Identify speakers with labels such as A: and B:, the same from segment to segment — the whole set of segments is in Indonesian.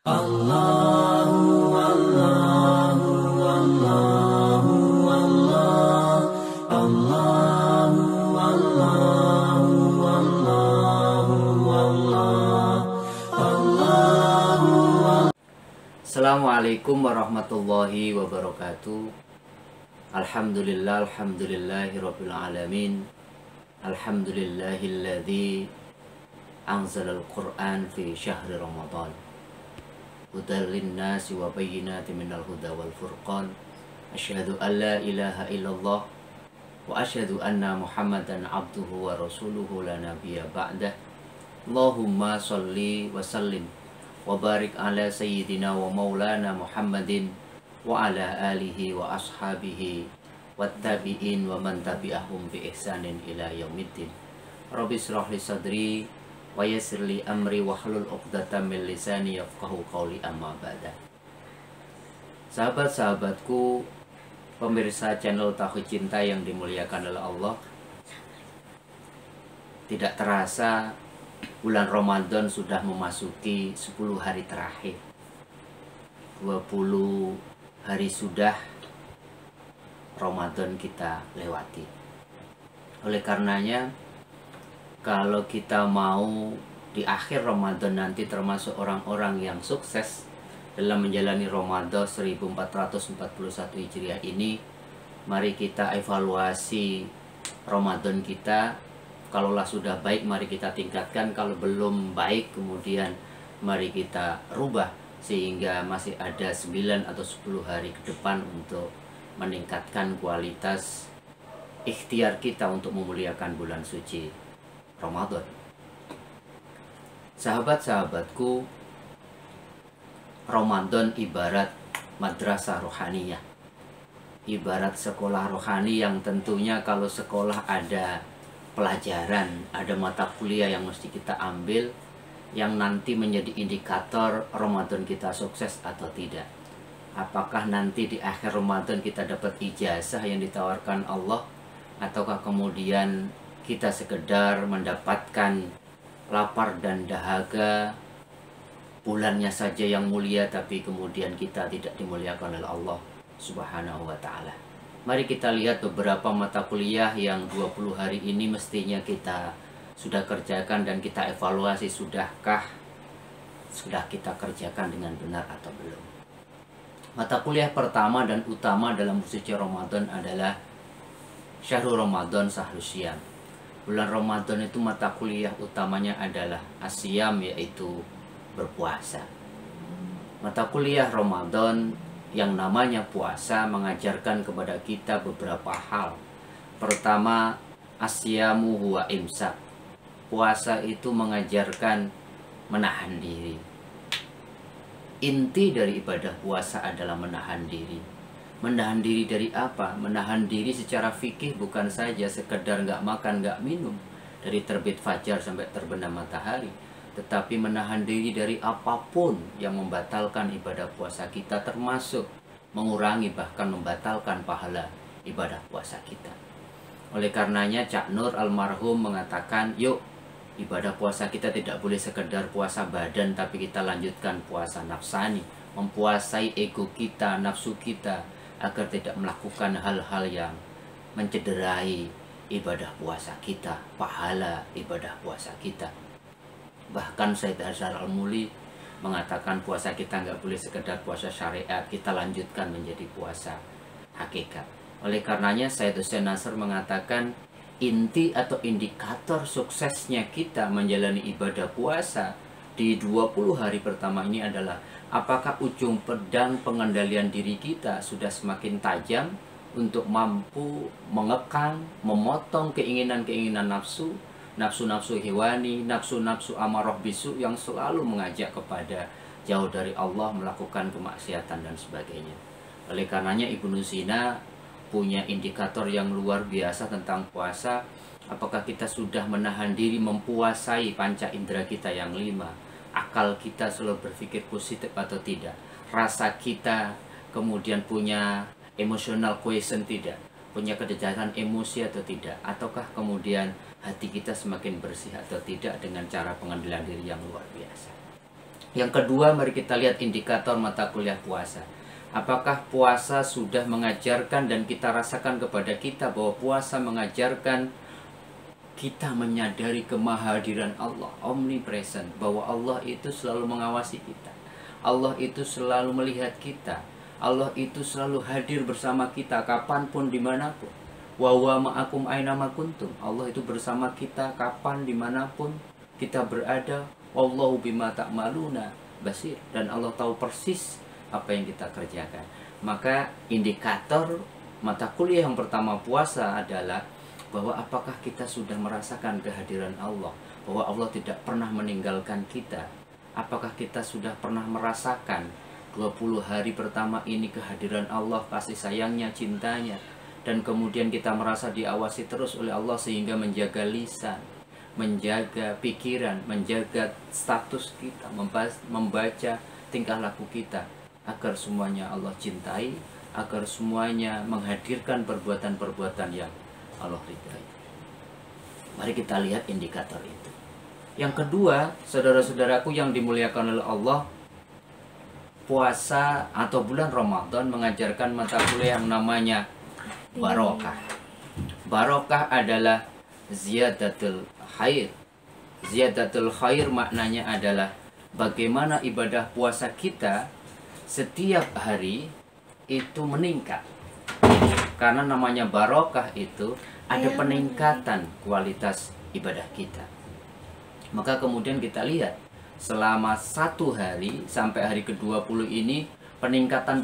A: Allahu Allahu Allahu Allah Allahu Allahu Allahu Allah Allahu. Assalamualaikum warahmatullahi wabarakatuh. Alhamdulillah, alhamdulillahirabbil alamin. Alhamdulillahilladzi anzalal Qur'an fi syahri Ramadan. Hudal linnasi wa bayyinatin minal huda wal furqan. Asyhadu an la ilaha illallah wa asyhadu anna Muhammadan abduhu wa rasuluhu la nabiyya ba'dah. Allahumma shalli wa sallim wa barik ala sayyidina wa maulana Muhammadin wa ala alihi wa ashabihi wattabi'in wa man tabi'ahum bi ihsanin ila yaumiddin. Rabbi shrah li sadri wa yassir li amri wahlul 'uqdatam min lisani yafqahu qawli, amma ba'da. Sahabat-sahabatku, pemirsa channel Tauhid Cinta yang dimuliakan oleh Allah, tidak terasa bulan Ramadan sudah memasuki 10 hari terakhir. 20 hari sudah Ramadan kita lewati. Oleh karenanya, kalau kita mau di akhir Ramadan nanti termasuk orang-orang yang sukses dalam menjalani Ramadan 1441 Hijriah ini, mari kita evaluasi Ramadan kita. Kalaulah sudah baik, mari kita tingkatkan. Kalau belum baik, kemudian mari kita rubah, sehingga masih ada 9 atau 10 hari ke depan untuk meningkatkan kualitas ikhtiar kita untuk memuliakan bulan suci Ramadan. Sahabat-sahabatku, Ramadan ibarat madrasah rohaniyah, ibarat sekolah rohani yang tentunya kalau sekolah ada pelajaran, ada mata kuliah yang mesti kita ambil, yang nanti menjadi indikator Ramadan kita sukses atau tidak. Apakah nanti di akhir Ramadan kita dapat ijazah yang ditawarkan Allah, ataukah kemudian kita sekedar mendapatkan lapar dan dahaga, bulannya saja yang mulia tapi kemudian kita tidak dimuliakan oleh Allah Subhanahu wa ta'ala. Mari kita lihat beberapa mata kuliah yang 20 hari ini mestinya kita sudah kerjakan dan kita evaluasi, sudah kita kerjakan dengan benar atau belum. Mata kuliah pertama dan utama dalam suci Ramadan adalah Syahrul Ramadan Sahrus Syiyam. Bulan Ramadan itu mata kuliah utamanya adalah asyam, yaitu berpuasa. Mata kuliah Ramadan yang namanya puasa mengajarkan kepada kita beberapa hal. Pertama, asyamu huwa imsak. Puasa itu mengajarkan menahan diri. Inti dari ibadah puasa adalah menahan diri. Menahan diri dari apa? Menahan diri secara fikih bukan saja sekedar nggak makan, nggak minum dari terbit fajar sampai terbenam matahari, tetapi menahan diri dari apapun yang membatalkan ibadah puasa kita, termasuk mengurangi bahkan membatalkan pahala ibadah puasa kita. Oleh karenanya Cak Nur almarhum mengatakan, yuk, ibadah puasa kita tidak boleh sekedar puasa badan, tapi kita lanjutkan puasa nafsani, mempuasai ego kita, nafsu kita, agar tidak melakukan hal-hal yang mencederai ibadah puasa kita, pahala ibadah puasa kita. Bahkan Said Hasyar Al-Muli mengatakan puasa kita nggak boleh sekedar puasa syariat, kita lanjutkan menjadi puasa hakikat. Oleh karenanya Said Hussein Nasr mengatakan, inti atau indikator suksesnya kita menjalani ibadah puasa di 20 hari pertama ini adalah apakah ujung pedang pengendalian diri kita sudah semakin tajam untuk mampu mengekang, memotong keinginan-keinginan nafsu, nafsu-nafsu hewani, nafsu-nafsu amarah bisu yang selalu mengajak kepada jauh dari Allah, melakukan kemaksiatan dan sebagainya. Oleh karenanya Ibnu Sina punya indikator yang luar biasa tentang puasa. Apakah kita sudah menahan diri mempuasai panca indera kita yang 5? Akal kita selalu berpikir positif atau tidak? Rasa kita kemudian punya emotional quotient tidak? Punya kecerdasan emosi atau tidak? Ataukah kemudian hati kita semakin bersih atau tidak dengan cara pengendalian diri yang luar biasa? Yang kedua, mari kita lihat indikator mata kuliah puasa. Apakah puasa sudah mengajarkan dan kita rasakan kepada kita bahwa puasa mengajarkan kita menyadari kemahadiran Allah, omnipresent, bahwa Allah itu selalu mengawasi kita, Allah itu selalu melihat kita, Allah itu selalu hadir bersama kita kapanpun dimanapun. Wa huwa ma'akum ainama kuntum. Allah itu bersama kita kapan dimanapun kita berada. Wallahu bima ta'maluna basir. Dan Allah tahu persis apa yang kita kerjakan. Maka indikator mata kuliah yang pertama puasa adalah bahwa apakah kita sudah merasakan kehadiran Allah, bahwa Allah tidak pernah meninggalkan kita. Apakah kita sudah pernah merasakan 20 hari pertama ini kehadiran Allah, kasih sayangnya, cintanya, dan kemudian kita merasa diawasi terus oleh Allah sehingga menjaga lisan, menjaga pikiran, menjaga status kita, membaca tingkah laku kita, agar semuanya Allah cintai, agar semuanya menghadirkan perbuatan-perbuatan yang Allah ridhai. Mari kita lihat indikator itu. Yang kedua, saudara-saudaraku yang dimuliakan oleh Allah, puasa atau bulan Ramadan mengajarkan mata kuliah yang namanya barokah. Barokah adalah ziyadatul khair. Ziyadatul khair maknanya adalah bagaimana ibadah puasa kita setiap hari itu meningkat. Karena namanya barokah itu ada peningkatan kualitas ibadah kita. Maka kemudian kita lihat selama 1 hari sampai hari ke-20 ini peningkatan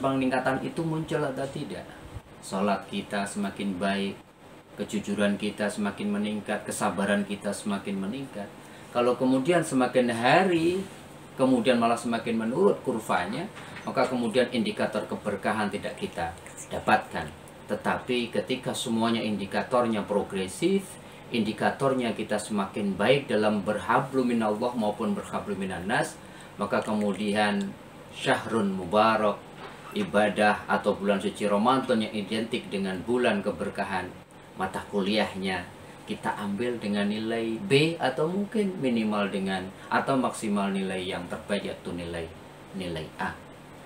A: itu muncul atau tidak. Sholat kita semakin baik, kejujuran kita semakin meningkat, kesabaran kita semakin meningkat. Kalau kemudian semakin hari kemudian malah semakin menurun kurvanya, maka kemudian indikator keberkahan tidak kita dapatkan. Tetapi ketika semuanya indikatornya progresif, indikatornya kita semakin baik dalam berhablum minallah maupun berhablum minannas, maka kemudian syahrun mubarak, ibadah atau bulan suci Ramadan yang identik dengan bulan keberkahan, mata kuliahnya kita ambil dengan nilai B atau mungkin minimal dengan atau maksimal nilai yang terbaik yaitu nilai A.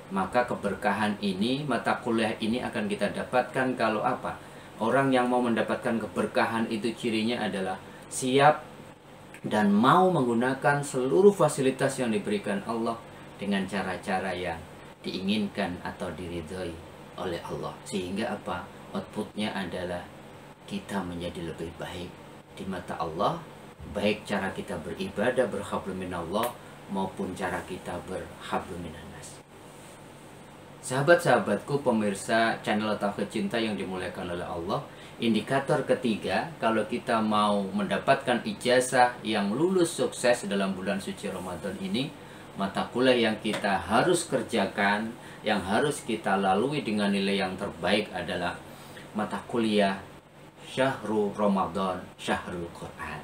A: Maka keberkahan ini, mata kuliah ini akan kita dapatkan kalau apa? Orang yang mau mendapatkan keberkahan itu cirinya adalah siap dan mau menggunakan seluruh fasilitas yang diberikan Allah dengan cara-cara yang diinginkan atau diridhoi oleh Allah. Sehingga apa? Outputnya adalah kita menjadi lebih baik di mata Allah, baik cara kita beribadah berhablum minallah maupun cara kita berhablum minannas. Sahabat-sahabatku, pemirsa channel Tauhid Cinta yang dimuliakan oleh Allah, indikator ketiga kalau kita mau mendapatkan ijazah yang lulus sukses dalam bulan suci Ramadan ini, mata kuliah yang kita harus kerjakan, yang harus kita lalui dengan nilai yang terbaik adalah mata kuliah Syahrul Ramadan, Syahrul Quran.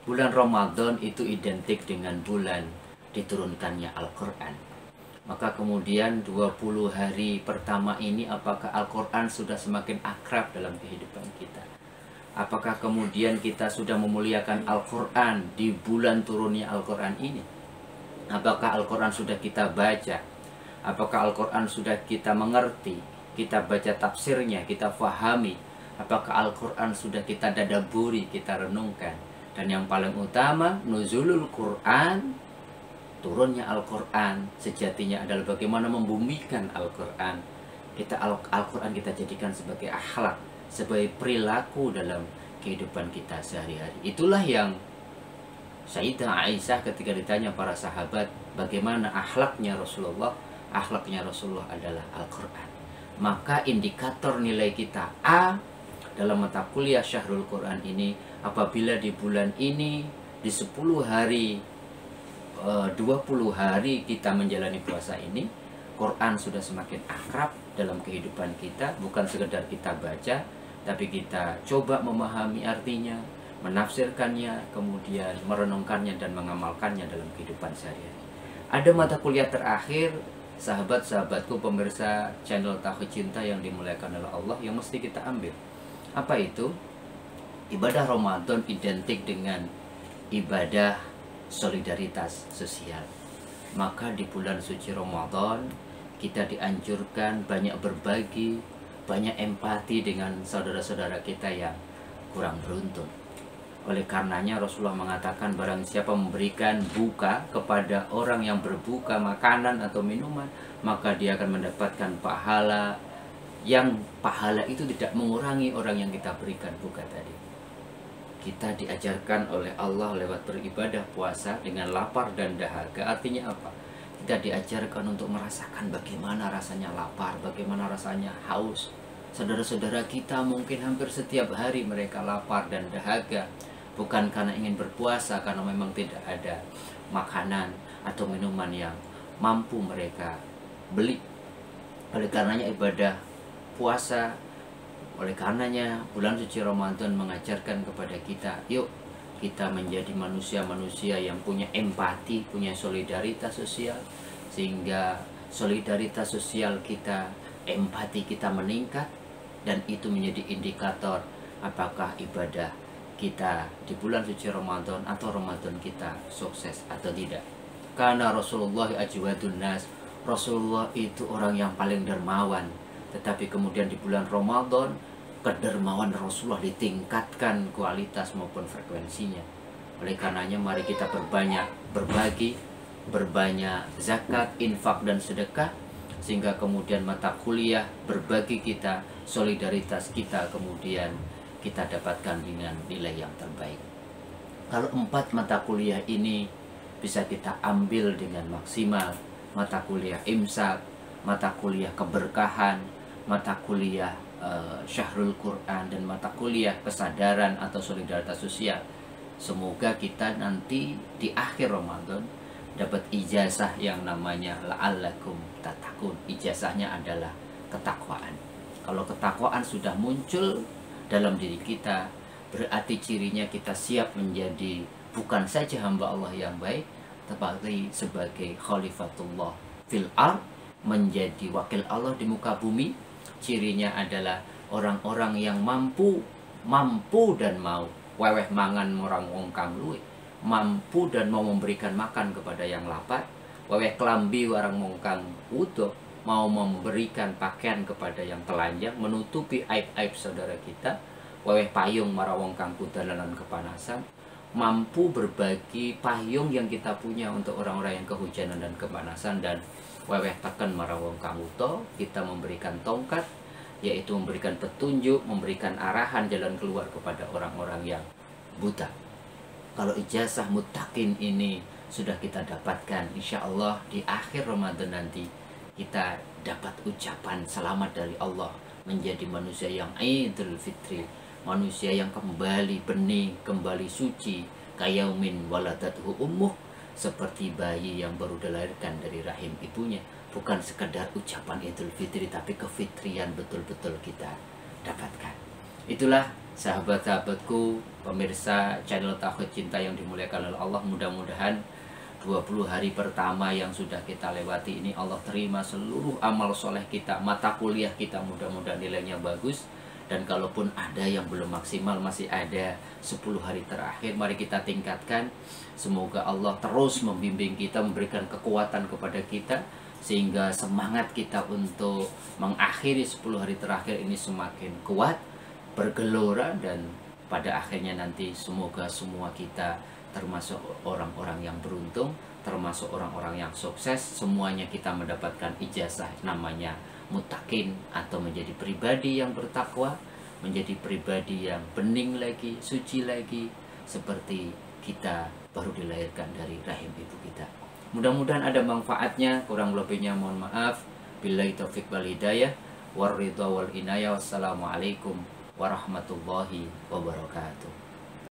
A: Bulan Ramadan itu identik dengan bulan diturunkannya Al-Quran. Maka kemudian 20 hari pertama ini apakah Al-Quran sudah semakin akrab dalam kehidupan kita? Apakah kemudian kita sudah memuliakan Al-Quran di bulan turunnya Al-Quran ini? Apakah Al-Quran sudah kita baca? Apakah Al-Quran sudah kita mengerti? Kita baca tafsirnya, kita fahami. Apakah Al-Quran sudah kita dadaburi, kita renungkan? Dan yang paling utama, nuzulul Quran, turunnya Al-Quran sejatinya adalah bagaimana membumikan Al-Quran. Al-Quran kita jadikan sebagai akhlak, sebagai perilaku dalam kehidupan kita sehari-hari. Itulah yang Sayyidah Aisyah ketika ditanya para sahabat bagaimana akhlaknya Rasulullah adalah Al-Quran. Maka indikator nilai kita A dalam mata kuliah Syahrul Quran ini, apabila di bulan ini di 10 hari 20 hari kita menjalani puasa ini, Quran sudah semakin akrab dalam kehidupan kita. Bukan sekedar kita baca, tapi kita coba memahami artinya, menafsirkannya, kemudian merenungkannya dan mengamalkannya dalam kehidupan sehari-hari. Ada mata kuliah terakhir, sahabat-sahabatku pemirsa channel Tauhid Cinta yang dimuliakan oleh Allah, yang mesti kita ambil. Apa itu? Ibadah Ramadan identik dengan ibadah solidaritas sosial. Maka di bulan suci Ramadan kita dianjurkan banyak berbagi, banyak empati dengan saudara-saudara kita yang kurang beruntung. Oleh karenanya Rasulullah mengatakan barang siapa memberikan buka kepada orang yang berbuka makanan atau minuman, maka dia akan mendapatkan pahala yang pahala itu tidak mengurangi orang yang kita berikan buka tadi. Kita diajarkan oleh Allah lewat beribadah puasa dengan lapar dan dahaga. Artinya apa? Kita diajarkan untuk merasakan bagaimana rasanya lapar, bagaimana rasanya haus. Saudara-saudara kita mungkin hampir setiap hari mereka lapar dan dahaga, bukan karena ingin berpuasa, karena memang tidak ada makanan atau minuman yang mampu mereka beli. Oleh karenanya ibadah puasa, oleh karenanya bulan suci Ramadan mengajarkan kepada kita, yuk kita menjadi manusia-manusia yang punya empati, punya solidaritas sosial, sehingga solidaritas sosial kita, empati kita meningkat, dan itu menjadi indikator apakah ibadah kita di bulan suci Ramadan atau Ramadan kita sukses atau tidak. Karena Rasulullah ajwadun nas, Rasulullah itu orang yang paling dermawan. Tetapi kemudian di bulan Ramadan kedermawan Rasulullah ditingkatkan kualitas maupun frekuensinya. Oleh karenanya mari kita berbanyak berbagi, berbanyak zakat, infak dan sedekah, sehingga kemudian mata kuliah berbagi kita, solidaritas kita kemudian kita dapatkan dengan nilai yang terbaik. Kalau 4 mata kuliah ini bisa kita ambil dengan maksimal, mata kuliah imsak, mata kuliah keberkahan, mata kuliah syahrul Quran, dan mata kuliah kesadaran atau solidaritas sosial, semoga kita nanti di akhir Ramadan dapat ijazah yang namanya la'allakum tattaqun. Ijazahnya adalah ketakwaan. Kalau ketakwaan sudah muncul dalam diri kita, berarti cirinya kita siap menjadi bukan saja hamba Allah yang baik, tetapi sebagai khalifatullah fil ard, menjadi wakil Allah di muka bumi. Cirinya adalah orang-orang yang mampu dan mau weweh mangan orang wong kang luwih, mampu dan mau memberikan makan kepada yang lapar, weweh klambi warang wong kang utuh, mau memberikan pakaian kepada yang telanjang, menutupi aib-aib saudara kita, weweh payung marang wong kang kudalanan kepanasan, mampu berbagi payung yang kita punya untuk orang-orang yang kehujanan dan kepanasan, dan weweh tekan marang wong kang utuh, kita memberikan tongkat, yaitu memberikan petunjuk, memberikan arahan jalan keluar kepada orang-orang yang buta. Kalau ijazah muttaqin ini sudah kita dapatkan, insya Allah di akhir Ramadan nanti kita dapat ucapan selamat dari Allah, menjadi manusia yang Idul Fitri, manusia yang kembali bening, kembali suci, kayaumin waladathu ummuh, seperti bayi yang baru dilahirkan dari rahim ibunya. Bukan sekedar ucapan Idul Fitri, tapi kefitrian betul-betul kita dapatkan. Itulah sahabat-sahabatku, pemirsa channel Tauhid Cinta yang dimuliakan oleh Allah, mudah-mudahan 20 hari pertama yang sudah kita lewati ini Allah terima seluruh amal soleh kita, mata kuliah kita mudah-mudahan nilainya bagus. Dan kalaupun ada yang belum maksimal, masih ada 10 hari terakhir, mari kita tingkatkan. Semoga Allah terus membimbing kita, memberikan kekuatan kepada kita, sehingga semangat kita untuk mengakhiri 10 hari terakhir ini semakin kuat, bergelora, dan pada akhirnya nanti semoga semua kita termasuk orang-orang yang beruntung, termasuk orang-orang yang sukses, semuanya kita mendapatkan ijazah namanya muttaqin, atau menjadi pribadi yang bertakwa, menjadi pribadi yang bening lagi, suci lagi, seperti kita baru dilahirkan dari rahim ibu kita. Mudah-mudahan ada manfaatnya, kurang lebihnya mohon maaf. Billahi taufiq wal hidayah, war ridha wal inayah. Wassalamualaikum warahmatullahi wabarakatuh.